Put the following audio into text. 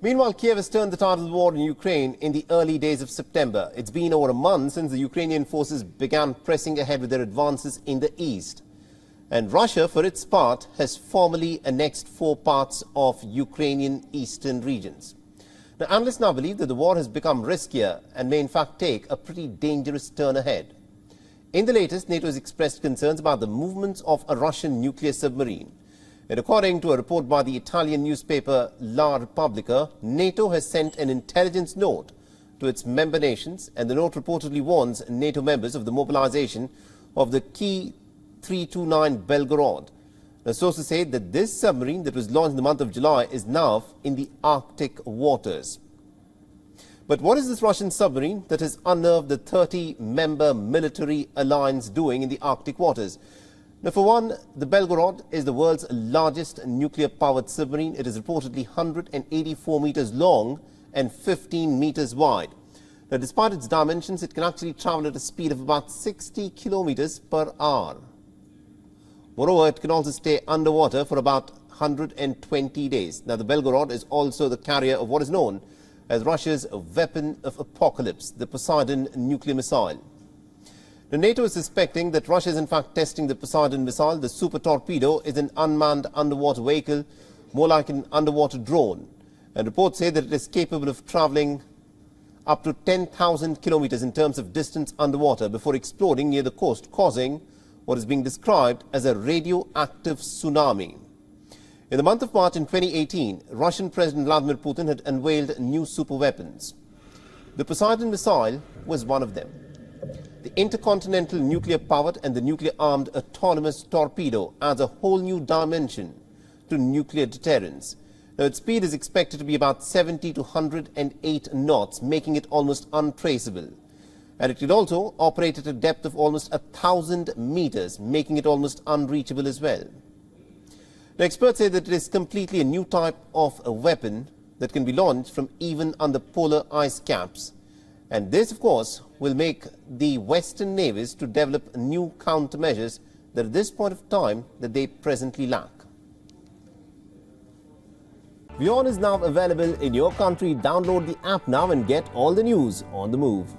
Meanwhile, Kyiv has turned the tide of the war in Ukraine in the early days of September. It's been over a month since the Ukrainian forces began pressing ahead with their advances in the east. And Russia, for its part, has formally annexed 4 parts of Ukrainian eastern regions. Now, analysts now believe that the war has become riskier and may in fact take a pretty dangerous turn ahead. In the latest, NATO has expressed concerns about the movements of a Russian nuclear submarine. And according to a report by the Italian newspaper La Repubblica, NATO has sent an intelligence note to its member nations, and the note reportedly warns NATO members of the mobilization of the Kyiv 329 Belgorod. Now, sources say that this submarine that was launched in the month of July is now in the Arctic waters. But what is this Russian submarine that has unnerved the 30-member military alliance doing in the Arctic waters? Now, for one, the Belgorod is the world's largest nuclear-powered submarine. It is reportedly 184 meters long and 15 meters wide. Now, despite its dimensions, it can actually travel at a speed of about 60 kilometers per hour. Moreover, it can also stay underwater for about 120 days. Now, the Belgorod is also the carrier of what is known as Russia's weapon of apocalypse, the Poseidon nuclear missile. The NATO is suspecting that Russia is in fact testing the Poseidon missile. The super torpedo is an unmanned underwater vehicle, more like an underwater drone. And reports say that it is capable of traveling up to 10,000 kilometers in terms of distance underwater before exploding near the coast, causing what is being described as a radioactive tsunami. In the month of March in 2018, Russian President Vladimir Putin had unveiled new super weapons. The Poseidon missile was one of them. The intercontinental nuclear-powered and the nuclear-armed autonomous torpedo adds a whole new dimension to nuclear deterrence. Now, its speed is expected to be about 70 to 108 knots, making it almost untraceable. And it could also operate at a depth of almost 1,000 meters, making it almost unreachable as well. Now, experts say that it is completely a new type of a weapon that can be launched from even under polar ice caps. And this, of course, will make the Western navies to develop new countermeasures that at this point of time that they presently lack. WION is now available in your country. Download the app now and get all the news on the move.